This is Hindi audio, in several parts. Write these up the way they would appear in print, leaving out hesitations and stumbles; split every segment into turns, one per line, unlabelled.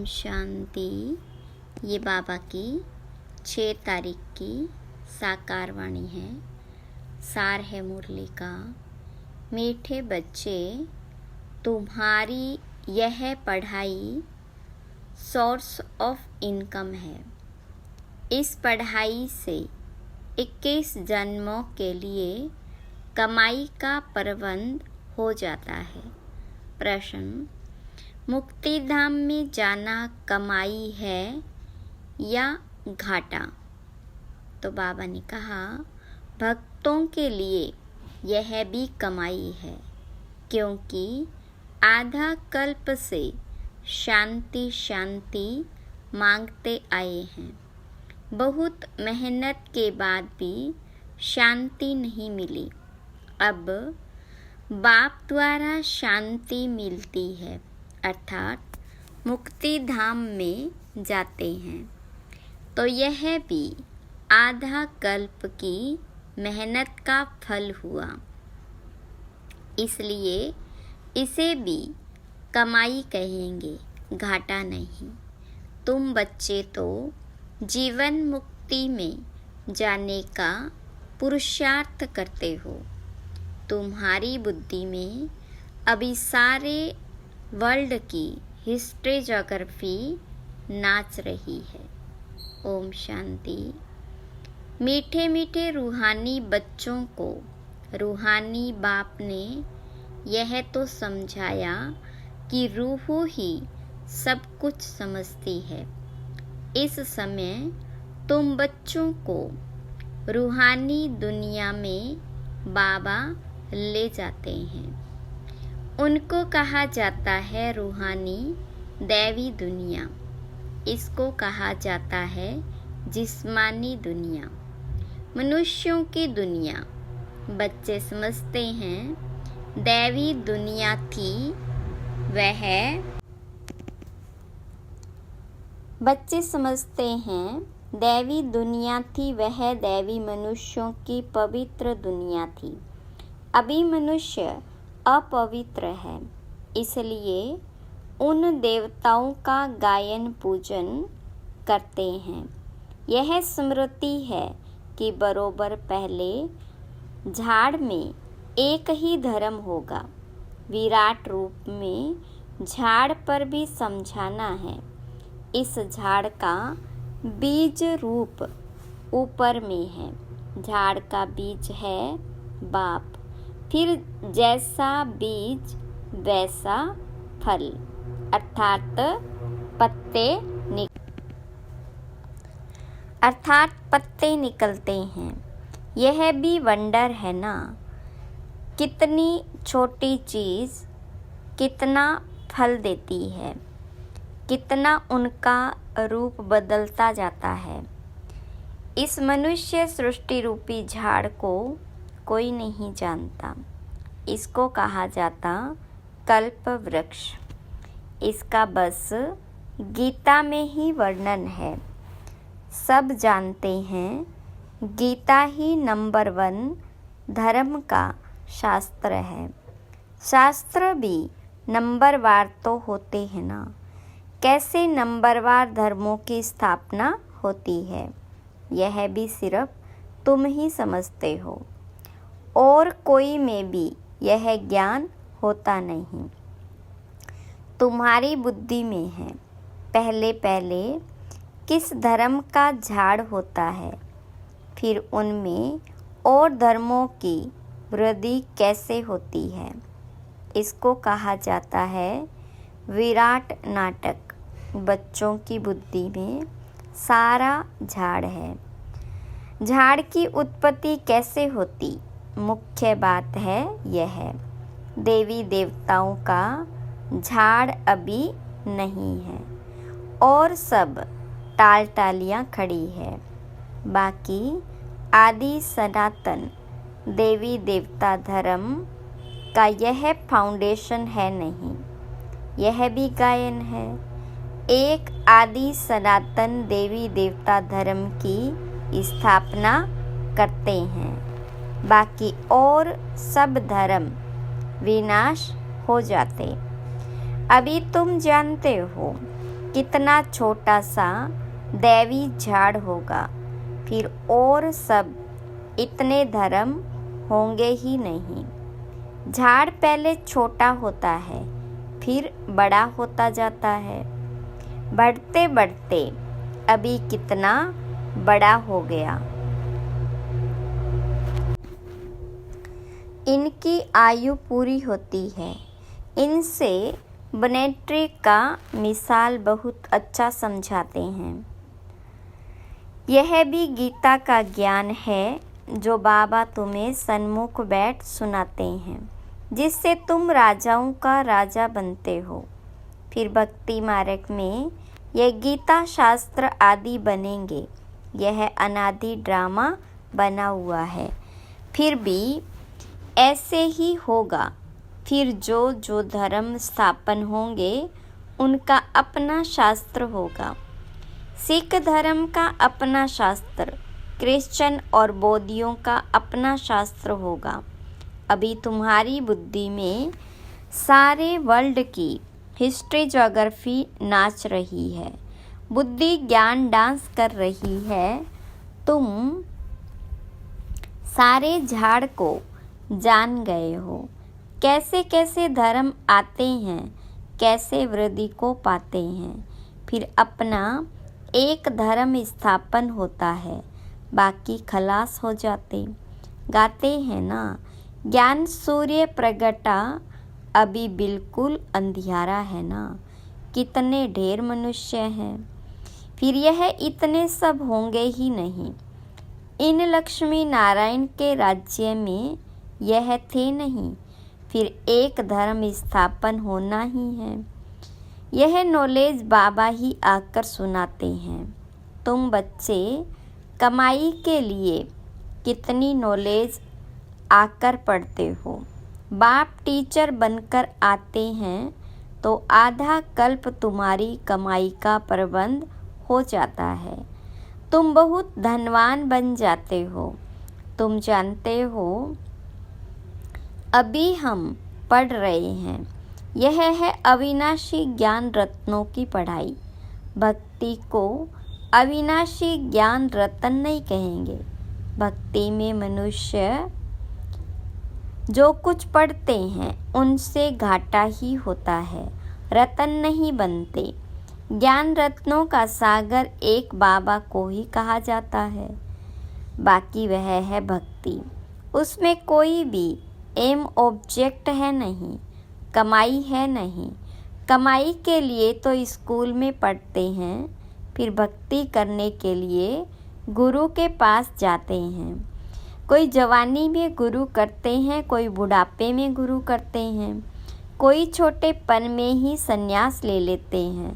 ओम शांति। ये बाबा की 6 तारीख की साकार वाणी है। सार है मुरली का। मीठे बच्चे, तुम्हारी यह पढ़ाई सोर्स ऑफ इनकम है। इस पढ़ाई से 21 जन्मों के लिए कमाई का प्रबंध हो जाता है। प्रश्न: मुक्ति धाम में जाना कमाई है या घाटा? तो बाबा ने कहा, भक्तों के लिए यह भी कमाई है, क्योंकि आधा कल्प से शांति शांति मांगते आए हैं। बहुत मेहनत के बाद भी शांति नहीं मिली। अब बाप द्वारा शांति मिलती है, अर्थात मुक्ति धाम में जाते हैं। तो यह भी आधा कल्प की मेहनत का फल हुआ, इसलिए इसे भी कमाई कहेंगे, घाटा नहीं। तुम बच्चे तो जीवन मुक्ति में जाने का पुरुषार्थ करते हो। तुम्हारी बुद्धि में अभी सारे वर्ल्ड की हिस्ट्री ज्योग्राफी नाच रही है। ओम शांति। मीठे मीठे रूहानी बच्चों को रूहानी बाप ने यह तो समझाया कि रूह ही सब कुछ समझती है। इस समय तुम बच्चों को रूहानी दुनिया में बाबा ले जाते हैं। उनको कहा जाता है रूहानी दैवी दुनिया। इसको कहा जाता है जिस्मानी दुनिया, मनुष्यों की दुनिया। बच्चे समझते हैं दैवी दुनिया थी वह दैवी मनुष्यों की पवित्र दुनिया थी। अभी मनुष्य अपवित्र है, इसलिए उन देवताओं का गायन पूजन करते हैं। यह स्मृति है कि बरोबर पहले झाड़ में एक ही धर्म होगा। विराट रूप में झाड़ पर भी समझाना है। इस झाड़ का बीज रूप ऊपर में है। झाड़ का बीज है बाप। फिर जैसा बीज वैसा फल, अर्थात पत्ते निकलते हैं। यह भी वंडर है ना, कितनी छोटी चीज़ कितना फल देती है, कितना उनका रूप बदलता जाता है। इस मनुष्य सृष्टि रूपी झाड़ को कोई नहीं जानता। इसको कहा जाता कल्प वृक्ष। इसका बस गीता में ही वर्णन है। सब जानते हैं गीता ही नंबर 1 धर्म का शास्त्र है। शास्त्र भी नंबरवार तो होते हैं ना। कैसे नंबरवार धर्मों की स्थापना होती है, यह भी सिर्फ तुम ही समझते हो, और कोई में भी यह ज्ञान होता नहीं। तुम्हारी बुद्धि में है। पहले पहले किस धर्म का झाड़ होता है, फिर उनमें और धर्मों की वृद्धि कैसे होती है। इसको कहा जाता है विराट नाटक। बच्चों की बुद्धि में सारा झाड़ है। झाड़ की उत्पत्ति कैसे होती, मुख्य बात है यह। देवी देवताओं का झाड़ अभी नहीं है, और सब टालियाँ खड़ी है। बाकी आदि सनातन देवी देवता धर्म का यह फाउंडेशन है नहीं। यह भी गायन है। एक आदि सनातन देवी देवता धर्म की स्थापना करते हैं, बाकी और सब धर्म विनाश हो जाते। अभी तुम जानते हो कितना छोटा सा दैवी झाड़ होगा, फिर और सब इतने धर्म होंगे ही नहीं। झाड़ पहले छोटा होता है, फिर बड़ा होता जाता है, बढ़ते बढ़ते अभी कितना बड़ा हो गया। इनकी आयु पूरी होती है। इनसे बनेट्री का मिसाल बहुत अच्छा समझाते हैं। यह भी गीता का ज्ञान है जो बाबा तुम्हें सन्मुख बैठ सुनाते हैं, जिससे तुम राजाओं का राजा बनते हो। फिर भक्ति मार्ग में यह गीता शास्त्र आदि बनेंगे। यह अनादि ड्रामा बना हुआ है, फिर भी ऐसे ही होगा। फिर जो जो धर्म स्थापन होंगे उनका अपना शास्त्र होगा। सिख धर्म का अपना शास्त्र, क्रिश्चियन और बौद्धियों का अपना शास्त्र होगा। अभी तुम्हारी बुद्धि में सारे वर्ल्ड की हिस्ट्री ज्योग्राफी नाच रही है। बुद्धि ज्ञान डांस कर रही है। तुम सारे झाड़ को जान गए हो। कैसे कैसे धर्म आते हैं, कैसे वृद्धि को पाते हैं। फिर अपना एक धर्म स्थापन होता है, बाकी खलास हो जाते। गाते हैं ना, ज्ञान सूर्य प्रगटा, अभी बिल्कुल अंधियारा है ना। कितने ढेर मनुष्य हैं, फिर यह इतने सब होंगे ही नहीं। इन लक्ष्मी नारायण के राज्य में यह थे नहीं। फिर एक धर्म स्थापन होना ही है। यह नॉलेज बाबा ही आकर सुनाते हैं। तुम बच्चे कमाई के लिए कितनी नॉलेज आकर पढ़ते हो। बाप टीचर बनकर आते हैं तो आधा कल्प तुम्हारी कमाई का प्रबंध हो जाता है। तुम बहुत धनवान बन जाते हो। तुम जानते हो अभी हम पढ़ रहे हैं, यह है अविनाशी ज्ञान रत्नों की पढ़ाई। भक्ति को अविनाशी ज्ञान रत्न नहीं कहेंगे। भक्ति में मनुष्य जो कुछ पढ़ते हैं उनसे घाटा ही होता है, रत्न नहीं बनते। ज्ञान रत्नों का सागर एक बाबा को ही कहा जाता है। बाकी वह है भक्ति। उसमें कोई भी एम ऑब्जेक्ट है नहीं, कमाई है नहीं। कमाई के लिए तो स्कूल में पढ़ते हैं, फिर भक्ति करने के लिए गुरु के पास जाते हैं। कोई जवानी में गुरु करते हैं, कोई बुढ़ापे में गुरु करते हैं, कोई छोटेपन में ही संन्यास ले लेते हैं।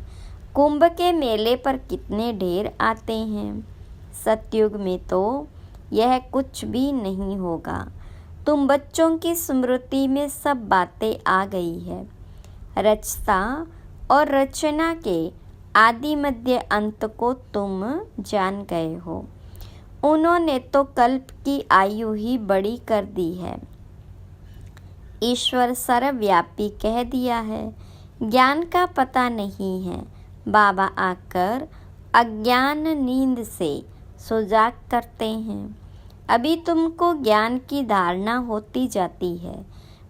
कुंभ के मेले पर कितने ढेर आते हैं। सतयुग में तो यह कुछ भी नहीं होगा। तुम बच्चों की स्मृति में सब बातें आ गई है। रचता और रचना के आदि मध्य अंत को तुम जान गए हो। उन्होंने तो कल्प की आयु ही बड़ी कर दी है। ईश्वर सर्वव्यापी कह दिया है। ज्ञान का पता नहीं है। बाबा आकर अज्ञान नींद से सुजाग करते हैं। अभी तुमको ज्ञान की धारणा होती जाती है,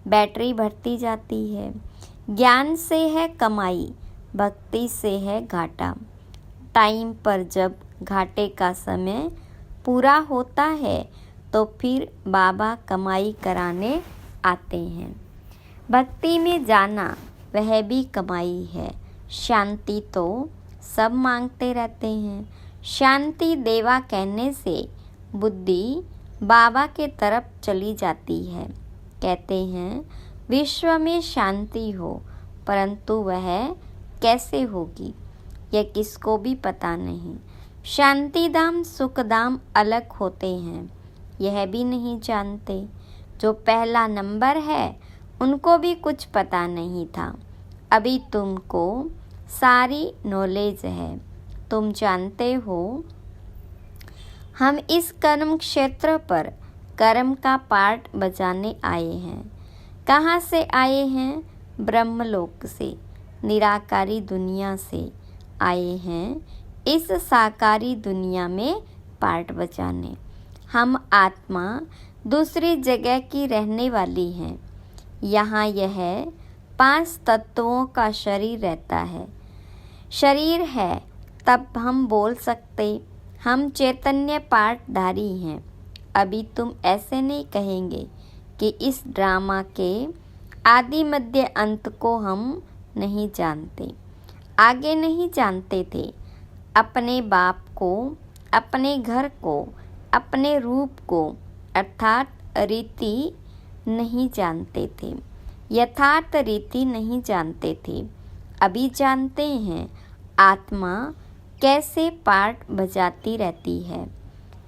बैटरी बढ़ती जाती है। ज्ञान से है कमाई, भक्ति से है घाटा। टाइम पर जब घाटे का समय पूरा होता है तो फिर बाबा कमाई कराने आते हैं। भक्ति में जाना वह भी कमाई है। शांति तो सब मांगते रहते हैं। शांति देवा कहने से बुद्धि बाबा के तरफ चली जाती है। कहते हैं विश्व में शांति हो, परंतु वह कैसे होगी यह किसको भी पता नहीं। शांति धाम सुख धाम अलग होते हैं, यह भी नहीं जानते। जो पहला नंबर है उनको भी कुछ पता नहीं था। अभी तुमको सारी नॉलेज है। तुम जानते हो हम इस कर्म क्षेत्र पर कर्म का पार्ट बजाने आए हैं। कहाँ से आए हैं? ब्रह्मलोक से, निराकारी दुनिया से। आए हैं इस साकारी दुनिया में पार्ट बजाने। हम आत्मा दूसरी जगह की रहने वाली हैं। यहाँ यह 5 तत्वों का शरीर रहता है। शरीर है तब हम बोल सकते हम चैतन्य पाठधारी हैं। अभी तुम ऐसे नहीं कहेंगे कि इस ड्रामा के आदि मध्य अंत को हम नहीं जानते। आगे नहीं जानते थे। अपने बाप को, अपने घर को, अपने रूप को अर्थात रीति नहीं जानते थे। यथार्थ रीति नहीं जानते थे। अभी जानते हैं आत्मा कैसे पार्ट बजाती रहती है।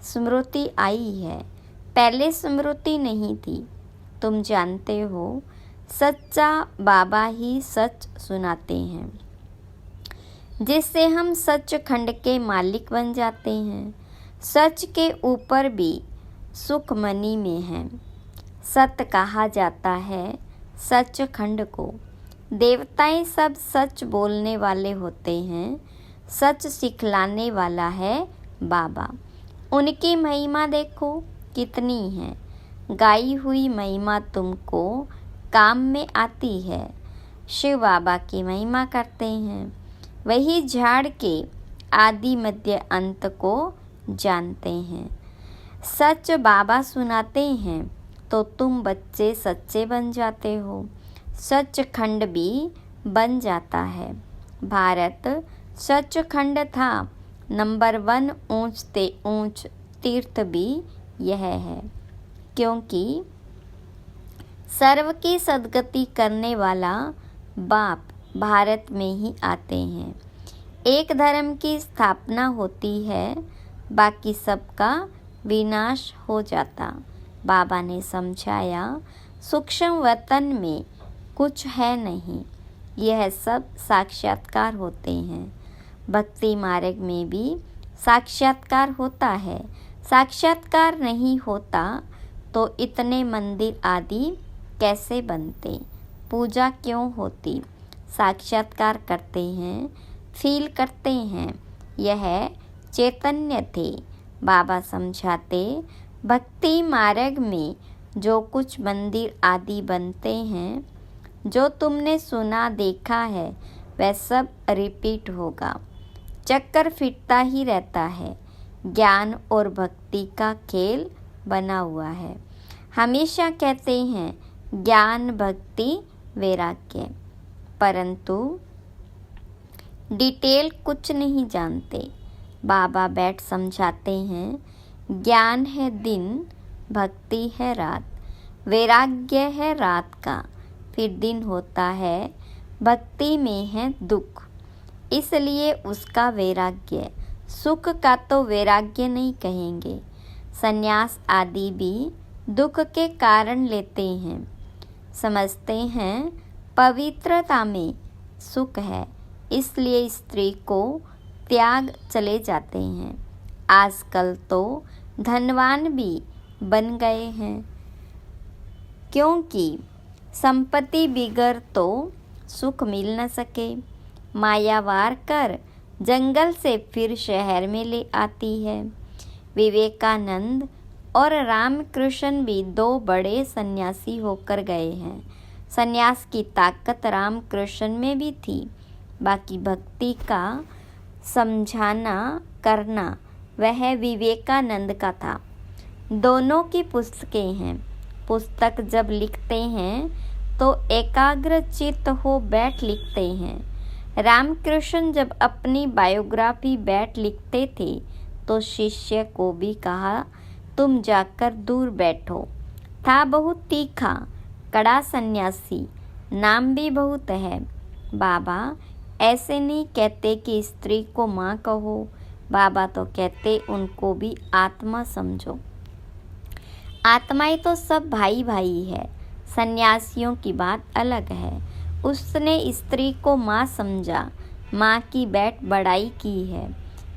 स्मृति आई है, पहले स्मृति नहीं थी। तुम जानते हो सच्चा बाबा ही सच सुनाते हैं, जिससे हम सचखंड के मालिक बन जाते हैं। सच के ऊपर भी सुख मनी में है। सत्य कहा जाता है सचखंड को। देवताएं सब सच बोलने वाले होते हैं। सच सिखलाने वाला है बाबा। उनकी महिमा देखो कितनी है। गाई हुई महिमा तुमको काम में आती है। शिव बाबा की महिमा करते हैं। वही झाड़ के आदि मध्य अंत को जानते हैं। सच बाबा सुनाते हैं तो तुम बच्चे सच्चे बन जाते हो। सचखंड भी बन जाता है। भारत सचखंड था। नंबर 1 ऊंच से ऊंच तीर्थ भी यह है, क्योंकि सर्व की सद्गति करने वाला बाप भारत में ही आते हैं। एक धर्म की स्थापना होती है, बाकी सबका विनाश हो जाता। बाबा ने समझाया सूक्ष्म वतन में कुछ है नहीं, यह सब साक्षात्कार होते हैं। भक्ति मार्ग में भी साक्षात्कार होता है। साक्षात्कार नहीं होता तो इतने मंदिर आदि कैसे बनते, पूजा क्यों होती। साक्षात्कार करते हैं, फील करते हैं, यह चैतन्य थे। बाबा समझाते भक्ति मार्ग में जो कुछ मंदिर आदि बनते हैं, जो तुमने सुना देखा है, वह सब रिपीट होगा। चक्कर फिरता ही रहता है। ज्ञान और भक्ति का खेल बना हुआ है। हमेशा कहते हैं ज्ञान, भक्ति, वैराग्य, परंतु डिटेल कुछ नहीं जानते। बाबा बैठ समझाते हैं ज्ञान है दिन, भक्ति है रात, वैराग्य है रात का, फिर दिन होता है, भक्ति में है दुख, इसलिए उसका वैराग्य। सुख का तो वैराग्य नहीं कहेंगे। संन्यास आदि भी दुख के कारण लेते हैं। समझते हैं पवित्रता में सुख है, इसलिए स्त्री को त्याग चले जाते हैं। आजकल तो धनवान भी बन गए हैं, क्योंकि संपत्ति बिगड़ तो सुख मिल न सके। माया वार कर जंगल से फिर शहर में ले आती है। विवेकानंद और रामकृष्ण भी 2 बड़े सन्यासी होकर गए हैं। सन्यास की ताकत रामकृष्ण में भी थी, बाकी भक्ति का समझाना करना वह विवेकानंद का था। दोनों की पुस्तकें हैं। पुस्तक जब लिखते हैं तो एकाग्र चित्त हो बैठ लिखते हैं। रामकृष्ण जब अपनी बायोग्राफी बैठ लिखते थे तो शिष्य को भी कहा तुम जाकर दूर बैठो। था बहुत तीखा, कड़ा सन्यासी, नाम भी बहुत है। बाबा ऐसे नहीं कहते कि स्त्री को माँ कहो। बाबा तो कहते उनको भी आत्मा समझो। आत्माएं तो सब भाई भाई है। सन्यासियों की बात अलग है। उसने स्त्री को माँ समझा, माँ की बैठ बड़ाई की है।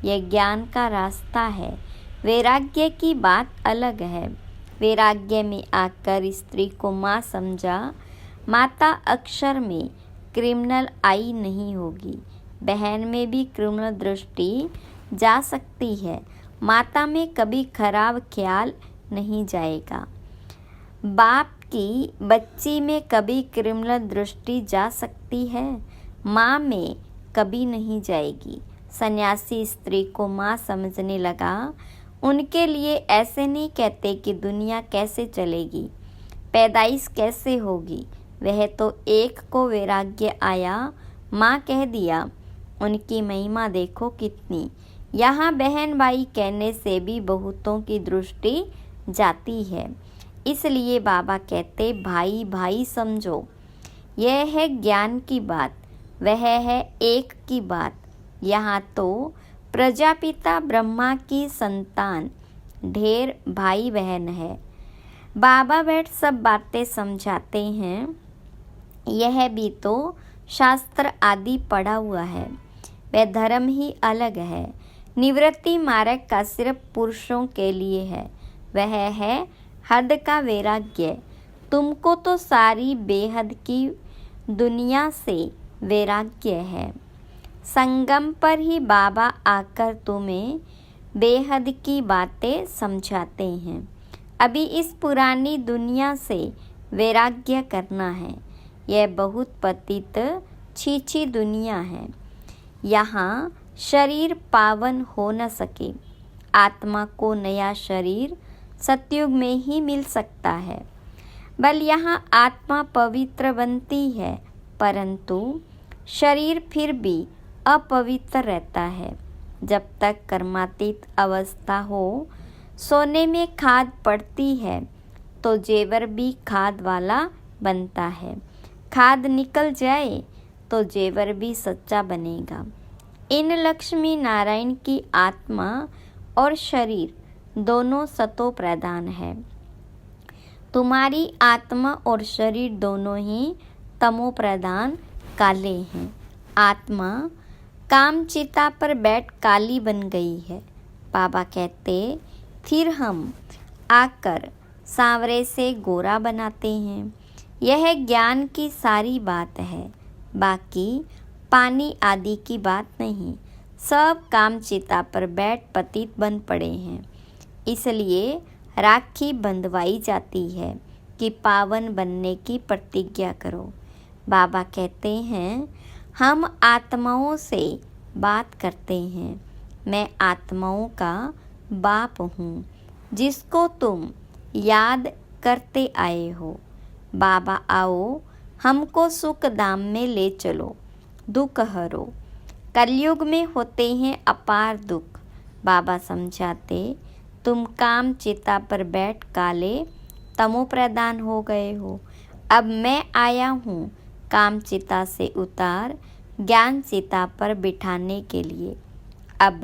यह ज्ञान का रास्ता है। वैराग्य की बात अलग है। वैराग्य में आकर स्त्री को माँ समझा। माता अक्षर में क्रिमिनल आई नहीं होगी। बहन में भी कृष्ण दृष्टि जा सकती है, माता में कभी खराब ख्याल नहीं जाएगा। बाप की बच्ची में कभी कृष्ण दृष्टि जा सकती है, माँ में कभी नहीं जाएगी। सन्यासी स्त्री को माँ समझने लगा। उनके लिए ऐसे नहीं कहते कि दुनिया कैसे चलेगी, पैदाइश कैसे होगी। वह तो एक को वैराग्य आया, माँ कह दिया। उनकी महिमा देखो कितनी। यहाँ बहन भाई कहने से भी बहुतों की दृष्टि जाती है। इसलिए बाबा कहते भाई भाई समझो। यह है ज्ञान की बात, वह है एक की बात। यहाँ तो प्रजापिता ब्रह्मा की संतान ढेर भाई बहन है। बाबा बैठ सब बातें समझाते हैं। यह भी तो शास्त्र आदि पढ़ा हुआ है। वह धर्म ही अलग है। निवृत्ति मार्ग का सिर्फ पुरुषों के लिए है। वह है हद का वैराग्य। तुमको तो सारी बेहद की दुनिया से वैराग्य है। संगम पर ही बाबा आकर तुम्हें बेहद की बातें समझाते हैं। अभी इस पुरानी दुनिया से वैराग्य करना है। यह बहुत पतित छीछी दुनिया है। यहाँ शरीर पावन हो न सके। आत्मा को नया शरीर सतयुग में ही मिल सकता है। बल यहाँ आत्मा पवित्र बनती है, परंतु शरीर फिर भी अपवित्र रहता है। जब तक कर्मातीत अवस्था हो, सोने में खाद पड़ती है तो जेवर भी खाद वाला बनता है। खाद निकल जाए तो जेवर भी सच्चा बनेगा। इन लक्ष्मी नारायण की आत्मा और शरीर दोनों सतो प्रधान है। तुम्हारी आत्मा और शरीर दोनों ही तमो प्रधान काले हैं। आत्मा काम चिता पर बैठ काली बन गई है। बाबा कहते फिर हम आकर सांवरे से गोरा बनाते हैं। यह ज्ञान की सारी बात है, बाकी पानी आदि की बात नहीं। सब काम चिता पर बैठ पतित बन पड़े हैं। इसलिए राखी बंधवाई जाती है कि पावन बनने की प्रतिज्ञा करो। बाबा कहते हैं हम आत्माओं से बात करते हैं। मैं आत्माओं का बाप हूँ, जिसको तुम याद करते आए हो। बाबा आओ, हमको सुख धाम में ले चलो, दुख हरो। कलयुग में होते हैं अपार दुख। बाबा समझाते तुम काम चिता पर बैठ काले तमो प्रधान हो गए हो। अब मैं आया हूँ काम चिता से उतार ज्ञान चिता पर बिठाने के लिए। अब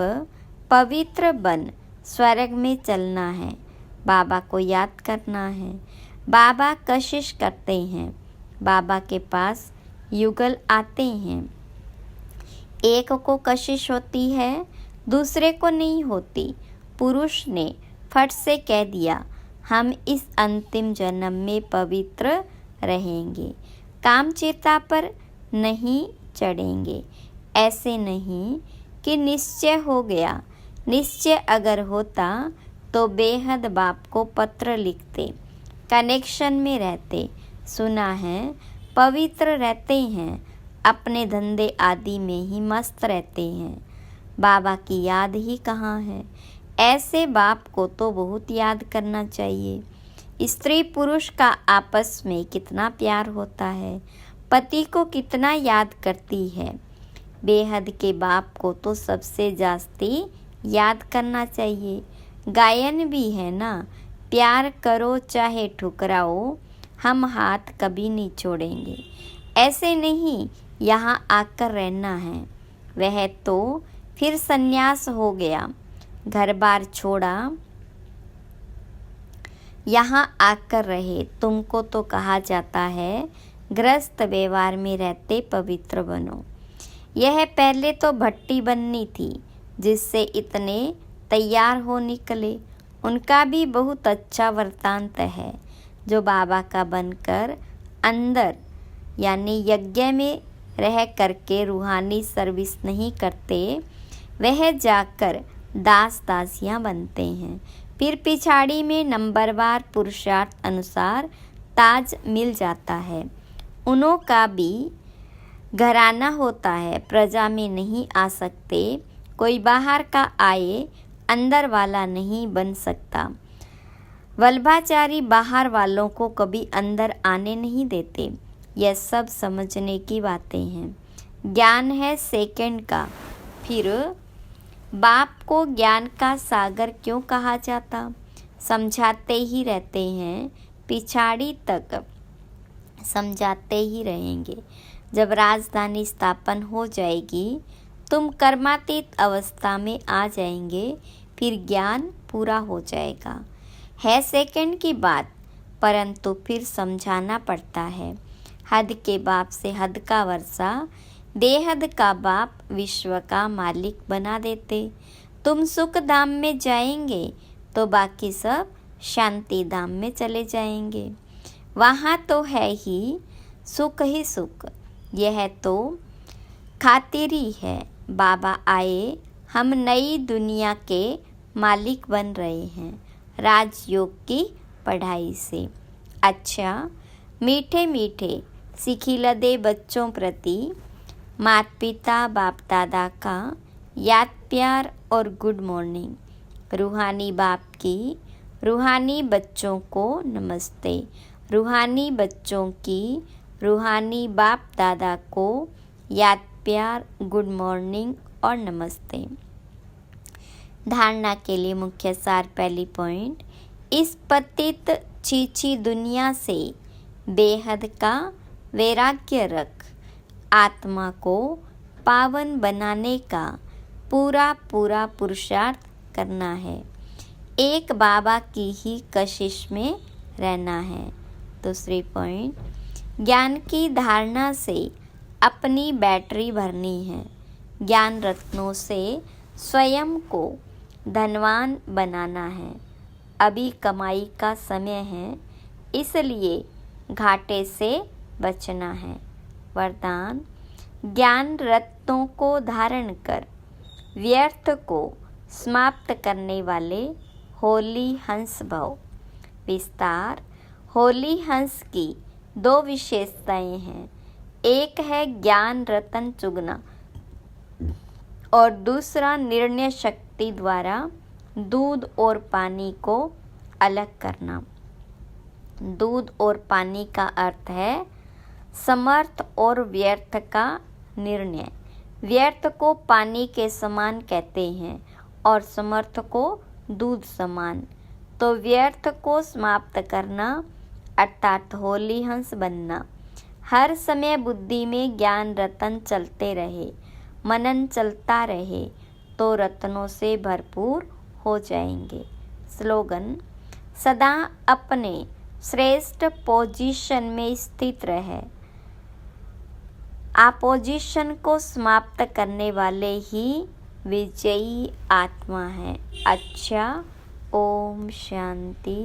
पवित्र बन स्वर्ग में चलना है। बाबा को याद करना है। बाबा कशिश करते हैं। बाबा के पास युगल आते हैं। एक को कशिश होती है, दूसरे को नहीं होती। पुरुष ने फट से कह दिया हम इस अंतिम जन्म में पवित्र रहेंगे, कामचेता पर नहीं चढ़ेंगे। ऐसे नहीं कि निश्चय हो गया। निश्चय अगर होता तो बेहद बाप को पत्र लिखते, कनेक्शन में रहते। सुना है पवित्र रहते हैं, अपने धंधे आदि में ही मस्त रहते हैं। बाबा की याद ही कहाँ है। ऐसे बाप को तो बहुत याद करना चाहिए। स्त्री पुरुष का आपस में कितना प्यार होता है, पति को कितना याद करती है। बेहद के बाप को तो सबसे जास्ती याद करना चाहिए। गायन भी है ना, प्यार करो चाहे ठुकराओ, हम हाथ कभी नहीं छोड़ेंगे। ऐसे नहीं यहाँ आकर रहना है। वह तो फिर संन्यास हो गया, घर बार छोड़ा, यहाँ आकर रहे। तुमको तो कहा जाता है गृहस्थ व्यवहार में रहते पवित्र बनो। यह पहले तो भट्टी बननी थी, जिससे इतने तैयार हो निकले। उनका भी बहुत अच्छा वृत्तांत है, जो बाबा का बनकर अंदर यानी यज्ञ में रह करके रूहानी सर्विस नहीं करते, वह जाकर दास दासियाँ बनते हैं। फिर पिछाड़ी में नंबरवार पुरुषार्थ अनुसार ताज मिल जाता है। उन्हों का भी घराना होता है, प्रजा में नहीं आ सकते। कोई बाहर का आए अंदर वाला नहीं बन सकता। वल्लभाचारी बाहर वालों को कभी अंदर आने नहीं देते। यह सब समझने की बातें हैं। ज्ञान है सेकंड का। फिर बाप को ज्ञान का सागर क्यों कहा जाता? समझाते ही रहते हैं, पिछाड़ी तक समझाते ही रहेंगे। जब राजधानी स्थापन हो जाएगी, तुम कर्मातीत अवस्था में आ जाएंगे, फिर ज्ञान पूरा हो जाएगा। है सेकंड की बात, परंतु फिर समझाना पड़ता है। हद के बाप से हद का वर्षा, बेहद का बाप विश्व का मालिक बना देते। तुम सुख धाम में जाएंगे तो बाकी सब शांति धाम में चले जाएंगे। वहाँ तो है ही सुख। यह तो खातिरी है। बाबा आए, हम नई दुनिया के मालिक बन रहे हैं राजयोग की पढ़ाई से। अच्छा, मीठे मीठे सिखिलदे बच्चों प्रति माता पिता बाप दादा का याद प्यार और गुड मॉर्निंग। रूहानी बाप की रूहानी बच्चों को नमस्ते। रूहानी बच्चों की रूहानी बाप दादा को याद प्यार, गुड मॉर्निंग और नमस्ते। धारणा के लिए मुख्य सार। पहली पॉइंट, इस पतित छीछी दुनिया से बेहद का वैराग्य रख। आत्मा को पावन बनाने का पूरा पुरुषार्थ करना है। एक बाबा की ही कशिश में रहना है। दूसरी पॉइंट, ज्ञान की धारणा से अपनी बैटरी भरनी है। ज्ञान रत्नों से स्वयं को धनवान बनाना है। अभी कमाई का समय है, इसलिए घाटे से बचना है। वरदान, ज्ञान रत्नों को धारण कर व्यर्थ को समाप्त करने वाले होली हंस भव। विस्तार, होली हंस की दो विशेषताएं हैं। एक है ज्ञान रतन चुगना और दूसरा निर्णय शक्ति द्वारा दूध और पानी को अलग करना। दूध और पानी का अर्थ है समर्थ और व्यर्थ का निर्णय। व्यर्थ को पानी के समान कहते हैं और समर्थ को दूध समान। तो व्यर्थ को समाप्त करना अर्थात होली हंस बनना। हर समय बुद्धि में ज्ञान रतन चलते रहे, मनन चलता रहे तो रत्नों से भरपूर हो जाएंगे। स्लोगन, सदा अपने श्रेष्ठ पोजीशन में स्थित रहे। अपोजिशन को समाप्त करने वाले ही विजयी आत्मा है। अच्छा, ओम शांति।